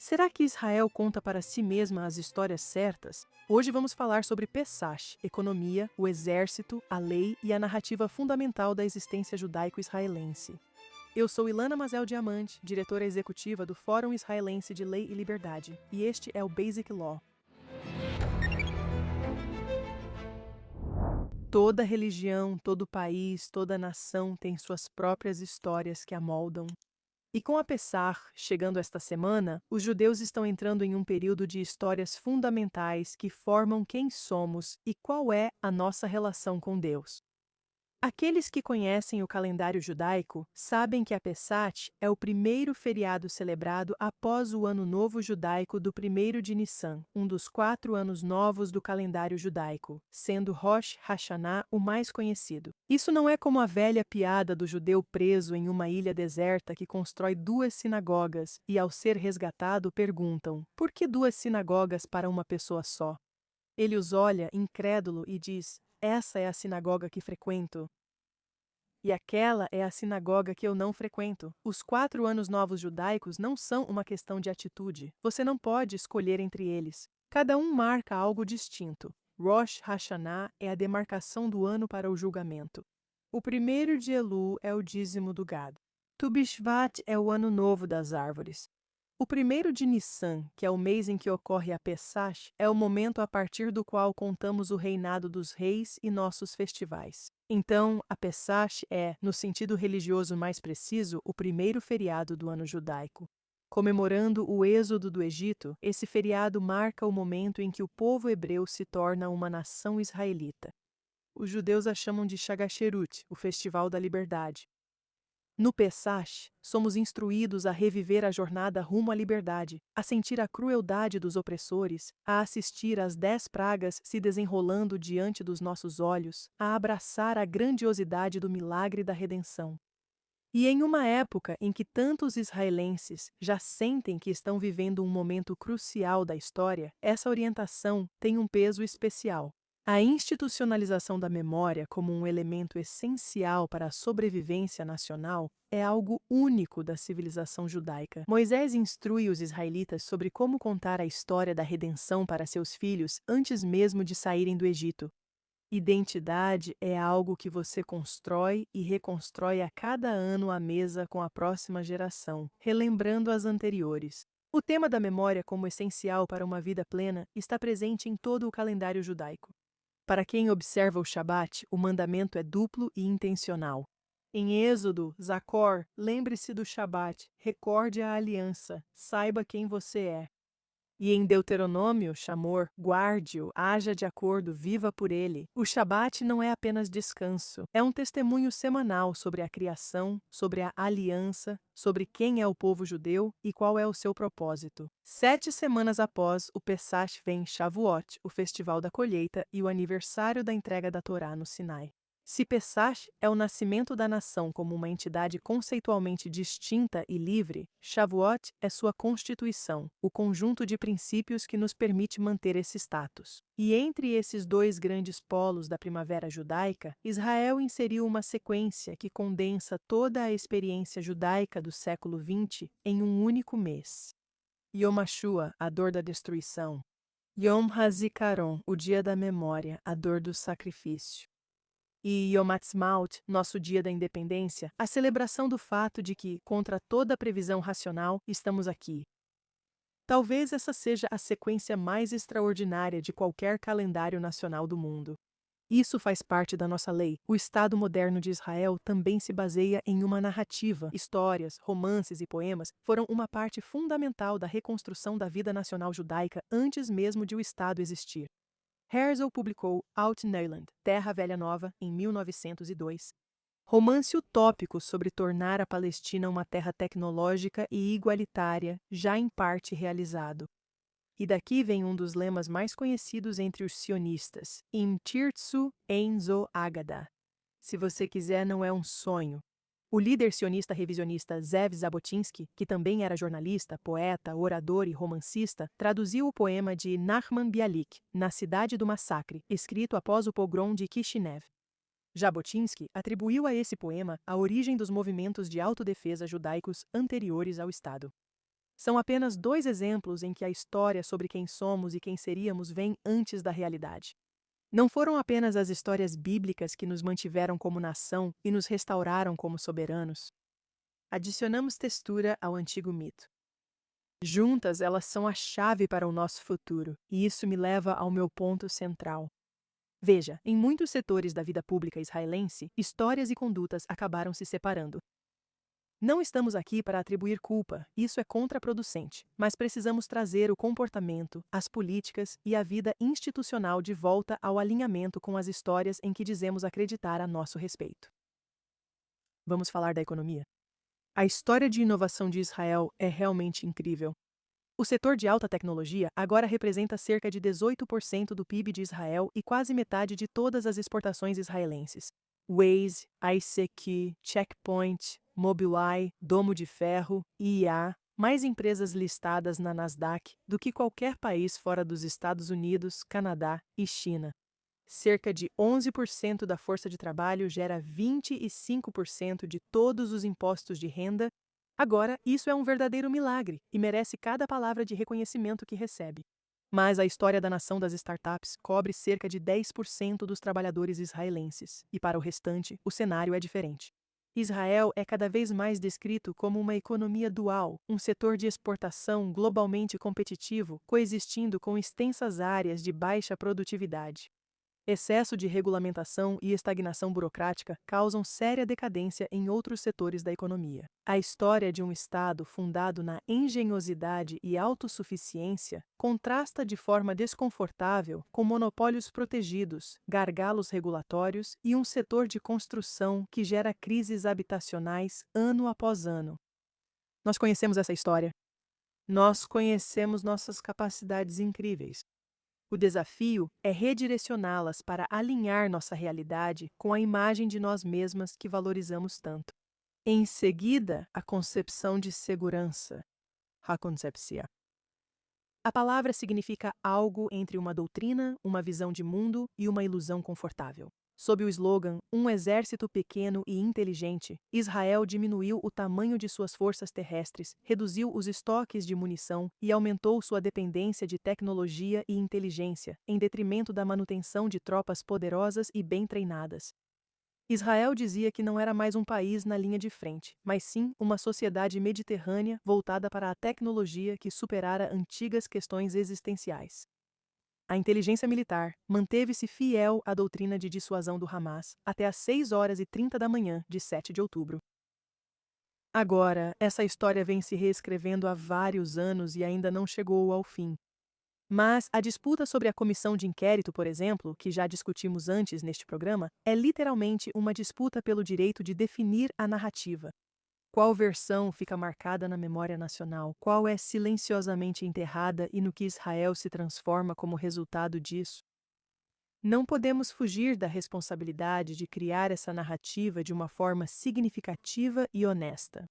Será que Israel conta para si mesma as histórias certas? Hoje vamos falar sobre Pesach, economia, o exército, a lei e a narrativa fundamental da existência judaico-israelense. Eu sou Ilana Mazel Diamante, diretora executiva do Fórum Israelense de Lei e Liberdade, e este é o Basic Law. Toda religião, todo país, toda nação tem suas próprias histórias que a moldam. E com a Pessah chegando esta semana, os judeus estão entrando em um período de histórias fundamentais que formam quem somos e qual é a nossa relação com Deus. Aqueles que conhecem o calendário judaico sabem que a Pesach é o primeiro feriado celebrado após o Ano Novo Judaico do 1º de Nissan, um dos 4 anos novos do calendário judaico, sendo Rosh Hashanah o mais conhecido. Isso não é como a velha piada do judeu preso em uma ilha deserta que constrói 2 sinagogas e, ao ser resgatado, perguntam: por que 2 sinagogas para uma pessoa só? Ele os olha, incrédulo, e diz: essa é a sinagoga que frequento. E aquela é a sinagoga que eu não frequento. Os 4 anos novos judaicos não são uma questão de atitude. Você não pode escolher entre eles. Cada um marca algo distinto. Rosh Hashanah é a demarcação do ano para o julgamento. O 1º de Elul é o dízimo do gado. Tu Bishvat é o ano novo das árvores. O 1º de Nissan, que é o mês em que ocorre a Pesach, é o momento a partir do qual contamos o reinado dos reis e nossos festivais. Então, a Pesach é, no sentido religioso mais preciso, o primeiro feriado do ano judaico. Comemorando o êxodo do Egito, esse feriado marca o momento em que o povo hebreu se torna uma nação israelita. Os judeus a chamam de Shagasherut, o Festival da Liberdade. No Pesach, somos instruídos a reviver a jornada rumo à liberdade, a sentir a crueldade dos opressores, a assistir às 10 pragas se desenrolando diante dos nossos olhos, a abraçar a grandiosidade do milagre da redenção. E em uma época em que tantos israelenses já sentem que estão vivendo um momento crucial da história, essa orientação tem um peso especial. A institucionalização da memória como um elemento essencial para a sobrevivência nacional é algo único da civilização judaica. Moisés instrui os israelitas sobre como contar a história da redenção para seus filhos antes mesmo de saírem do Egito. Identidade é algo que você constrói e reconstrói a cada ano à mesa com a próxima geração, relembrando as anteriores. O tema da memória como essencial para uma vida plena está presente em todo o calendário judaico. Para quem observa o Shabat, o mandamento é duplo e intencional. Em Êxodo, Zacor, lembre-se do Shabat, recorde a aliança, saiba quem você é. E em Deuteronômio, Shamor, guarde-o, haja de acordo, viva por ele. O Shabat não é apenas descanso, é um testemunho semanal sobre a criação, sobre a aliança, sobre quem é o povo judeu e qual é o seu propósito. 7 semanas após, o Pesach vem Shavuot, o festival da colheita e o aniversário da entrega da Torá no Sinai. Se Pesach é o nascimento da nação como uma entidade conceitualmente distinta e livre, Shavuot é sua constituição, o conjunto de princípios que nos permite manter esse status. E entre esses 2 grandes polos da primavera judaica, Israel inseriu uma sequência que condensa toda a experiência judaica do século XX em um único mês. Yom HaShoah, a dor da destruição. Yom HaZikaron, o dia da memória, a dor do sacrifício. E Yom Ha'atzmaut, nosso dia da independência, a celebração do fato de que, contra toda previsão racional, estamos aqui. Talvez essa seja a sequência mais extraordinária de qualquer calendário nacional do mundo. Isso faz parte da nossa lei. O Estado moderno de Israel também se baseia em uma narrativa. Histórias, romances e poemas foram uma parte fundamental da reconstrução da vida nacional judaica antes mesmo de o Estado existir. Herzl publicou Alt Neuland, Terra Velha Nova, em 1902. Romance utópico sobre tornar a Palestina uma terra tecnológica e igualitária, já em parte realizado. E daqui vem um dos lemas mais conhecidos entre os sionistas, Im tirtzu ein zo agada. Se você quiser, não é um sonho. O líder sionista revisionista Zev Jabotinsky, que também era jornalista, poeta, orador e romancista, traduziu o poema de Nachman Bialik, Na Cidade do Massacre, escrito após o pogrom de Kishinev. Jabotinsky atribuiu a esse poema a origem dos movimentos de autodefesa judaicos anteriores ao Estado. São apenas dois exemplos em que a história sobre quem somos e quem seríamos vem antes da realidade. Não foram apenas as histórias bíblicas que nos mantiveram como nação e nos restauraram como soberanos. Adicionamos textura ao antigo mito. Juntas, elas são a chave para o nosso futuro, e isso me leva ao meu ponto central. Veja, em muitos setores da vida pública israelense, histórias e condutas acabaram se separando. Não estamos aqui para atribuir culpa, isso é contraproducente, mas precisamos trazer o comportamento, as políticas e a vida institucional de volta ao alinhamento com as histórias em que dizemos acreditar a nosso respeito. Vamos falar da economia? A história de inovação de Israel é realmente incrível. O setor de alta tecnologia agora representa cerca de 18% do PIB de Israel e quase metade de todas as exportações israelenses. Waze, ICQ, Checkpoint, Mobileye, Domo de Ferro, IA, mais empresas listadas na Nasdaq do que qualquer país fora dos Estados Unidos, Canadá e China. Cerca de 11% da força de trabalho gera 25% de todos os impostos de renda. Agora, isso é um verdadeiro milagre e merece cada palavra de reconhecimento que recebe. Mas a história da nação das startups cobre cerca de 10% dos trabalhadores israelenses, e para o restante, o cenário é diferente. Israel é cada vez mais descrito como uma economia dual, um setor de exportação globalmente competitivo, coexistindo com extensas áreas de baixa produtividade. Excesso de regulamentação e estagnação burocrática causam séria decadência em outros setores da economia. A história de um Estado fundado na engenhosidade e autossuficiência contrasta de forma desconfortável com monopólios protegidos, gargalos regulatórios e um setor de construção que gera crises habitacionais ano após ano. Nós conhecemos essa história. Nós conhecemos nossas capacidades incríveis. O desafio é redirecioná-las para alinhar nossa realidade com a imagem de nós mesmas que valorizamos tanto. Em seguida, a concepção de segurança. Hakoncepcia. A palavra significa algo entre uma doutrina, uma visão de mundo e uma ilusão confortável. Sob o slogan "Um exército pequeno e inteligente", Israel diminuiu o tamanho de suas forças terrestres, reduziu os estoques de munição e aumentou sua dependência de tecnologia e inteligência, em detrimento da manutenção de tropas poderosas e bem treinadas. Israel dizia que não era mais um país na linha de frente, mas sim uma sociedade mediterrânea voltada para a tecnologia que superara antigas questões existenciais. A inteligência militar manteve-se fiel à doutrina de dissuasão do Hamas até às 6h30 da manhã de 7 de outubro. Agora, essa história vem se reescrevendo há vários anos e ainda não chegou ao fim. Mas a disputa sobre a comissão de inquérito, por exemplo, que já discutimos antes neste programa, é literalmente uma disputa pelo direito de definir a narrativa. Qual versão fica marcada na memória nacional? Qual é silenciosamente enterrada e no que Israel se transforma como resultado disso? Não podemos fugir da responsabilidade de criar essa narrativa de uma forma significativa e honesta.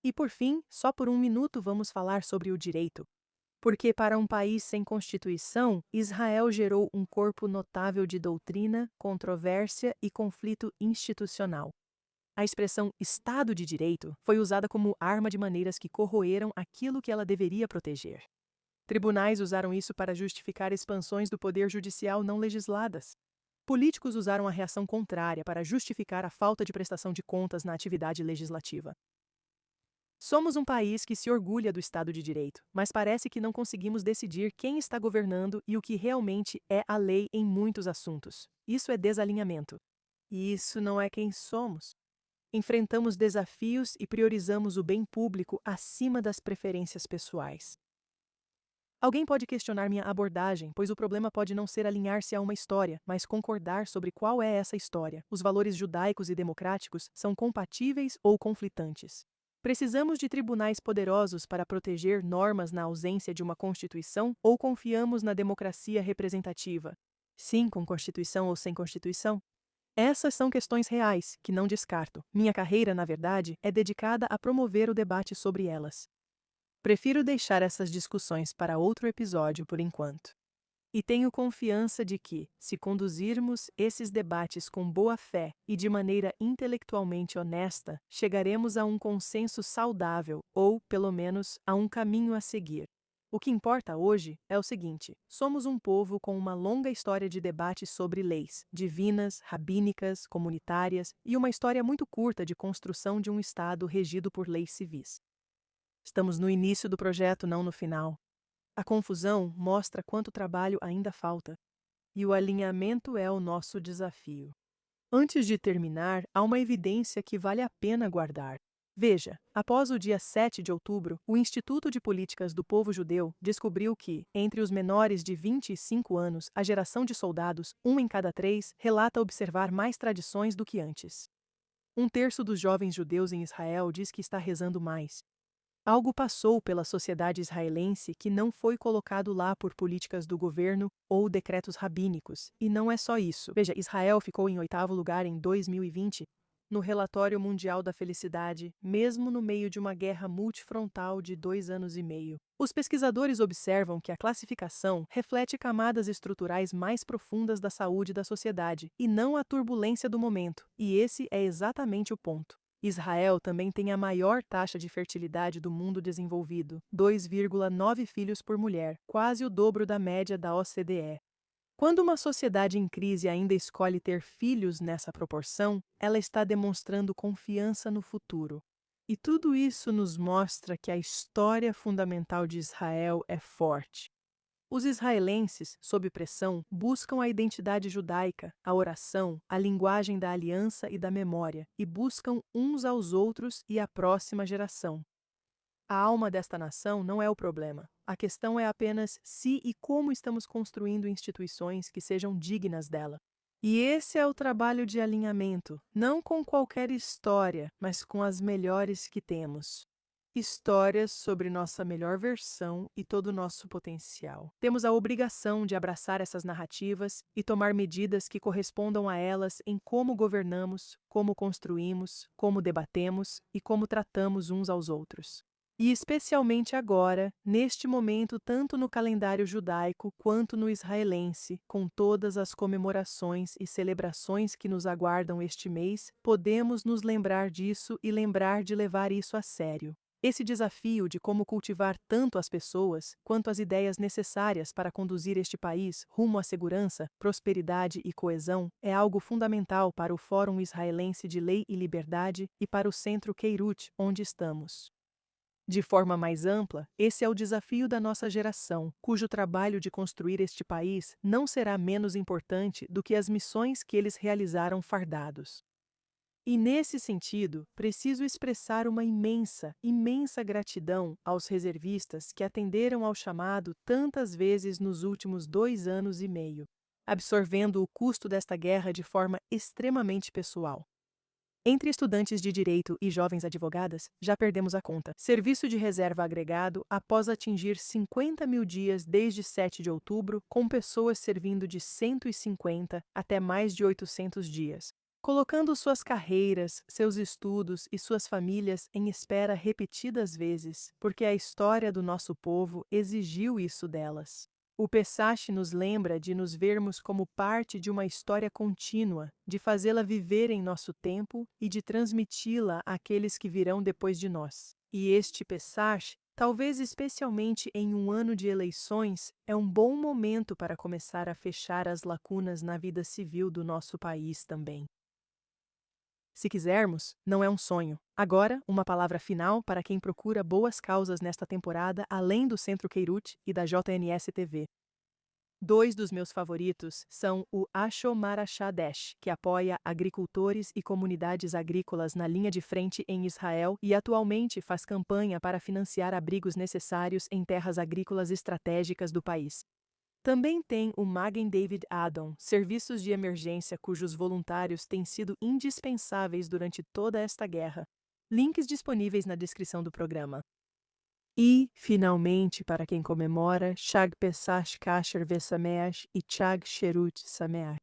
E por fim, só por um minuto vamos falar sobre o direito. Porque para um país sem constituição, Israel gerou um corpo notável de doutrina, controvérsia e conflito institucional. A expressão Estado de Direito foi usada como arma de maneiras que corroeram aquilo que ela deveria proteger. Tribunais usaram isso para justificar expansões do poder judicial não legisladas. Políticos usaram a reação contrária para justificar a falta de prestação de contas na atividade legislativa. Somos um país que se orgulha do Estado de Direito, mas parece que não conseguimos decidir quem está governando e o que realmente é a lei em muitos assuntos. Isso é desalinhamento. E isso não é quem somos. Enfrentamos desafios e priorizamos o bem público acima das preferências pessoais. Alguém pode questionar minha abordagem, pois o problema pode não ser alinhar-se a uma história, mas concordar sobre qual é essa história. Os valores judaicos e democráticos são compatíveis ou conflitantes. Precisamos de tribunais poderosos para proteger normas na ausência de uma Constituição ou confiamos na democracia representativa? Sim, com Constituição ou sem Constituição? Essas são questões reais, que não descarto. Minha carreira, na verdade, é dedicada a promover o debate sobre elas. Prefiro deixar essas discussões para outro episódio por enquanto. E tenho confiança de que, se conduzirmos esses debates com boa fé e de maneira intelectualmente honesta, chegaremos a um consenso saudável ou, pelo menos, a um caminho a seguir. O que importa hoje é o seguinte: somos um povo com uma longa história de debates sobre leis, divinas, rabínicas, comunitárias e uma história muito curta de construção de um Estado regido por leis civis. Estamos no início do projeto, não no final. A confusão mostra quanto trabalho ainda falta, e o alinhamento é o nosso desafio. Antes de terminar, há uma evidência que vale a pena guardar. Veja, após o dia 7 de outubro, o Instituto de Políticas do Povo Judeu descobriu que, entre os menores de 25 anos, a geração de soldados, 1 em cada 3, relata observar mais tradições do que antes. 1/3 dos jovens judeus em Israel diz que está rezando mais. Algo passou pela sociedade israelense que não foi colocado lá por políticas do governo ou decretos rabínicos. E não é só isso. Veja, Israel ficou em 8º lugar em 2020 no Relatório Mundial da Felicidade, mesmo no meio de uma guerra multifrontal de 2 anos e meio. Os pesquisadores observam que a classificação reflete camadas estruturais mais profundas da saúde da sociedade, e não a turbulência do momento. E esse é exatamente o ponto. Israel também tem a maior taxa de fertilidade do mundo desenvolvido, 2,9 filhos por mulher, quase o dobro da média da OCDE. Quando uma sociedade em crise ainda escolhe ter filhos nessa proporção, ela está demonstrando confiança no futuro. E tudo isso nos mostra que a história fundamental de Israel é forte. Os israelenses, sob pressão, buscam a identidade judaica, a oração, a linguagem da aliança e da memória, e buscam uns aos outros e a próxima geração. A alma desta nação não é o problema. A questão é apenas se e como estamos construindo instituições que sejam dignas dela. E esse é o trabalho de alinhamento, não com qualquer história, mas com as melhores que temos. Histórias sobre nossa melhor versão e todo o nosso potencial. Temos a obrigação de abraçar essas narrativas e tomar medidas que correspondam a elas em como governamos, como construímos, como debatemos e como tratamos uns aos outros. E especialmente agora, neste momento, tanto no calendário judaico quanto no israelense, com todas as comemorações e celebrações que nos aguardam este mês, podemos nos lembrar disso e lembrar de levar isso a sério. Esse desafio de como cultivar tanto as pessoas quanto as ideias necessárias para conduzir este país rumo à segurança, prosperidade e coesão é algo fundamental para o Fórum Israelense de Lei e Liberdade e para o Centro Queirut, onde estamos. De forma mais ampla, esse é o desafio da nossa geração, cujo trabalho de construir este país não será menos importante do que as missões que eles realizaram fardados. E nesse sentido, preciso expressar uma imensa, imensa gratidão aos reservistas que atenderam ao chamado tantas vezes nos últimos 2 anos e meio, absorvendo o custo desta guerra de forma extremamente pessoal. Entre estudantes de direito e jovens advogadas, já perdemos a conta. Serviço de reserva agregado após atingir 50 mil dias desde 7 de outubro, com pessoas servindo de 150 até mais de 800 dias. Colocando suas carreiras, seus estudos e suas famílias em espera repetidas vezes, porque a história do nosso povo exigiu isso delas. O Pesach nos lembra de nos vermos como parte de uma história contínua, de fazê-la viver em nosso tempo e de transmiti-la àqueles que virão depois de nós. E este Pesach, talvez especialmente em um ano de eleições, é um bom momento para começar a fechar as lacunas na vida civil do nosso país também. Se quisermos, não é um sonho. Agora, uma palavra final para quem procura boas causas nesta temporada além do Centro Queirut e da JNS-TV. 2 dos meus favoritos são o Ashomar Dash, que apoia agricultores e comunidades agrícolas na linha de frente em Israel e atualmente faz campanha para financiar abrigos necessários em terras agrícolas estratégicas do país. Também tem o Magen David Adom, serviços de emergência cujos voluntários têm sido indispensáveis durante toda esta guerra. Links disponíveis na descrição do programa. E, finalmente, para quem comemora, Chag Pesach Kasher Vesameach e Chag Sherut Sameach.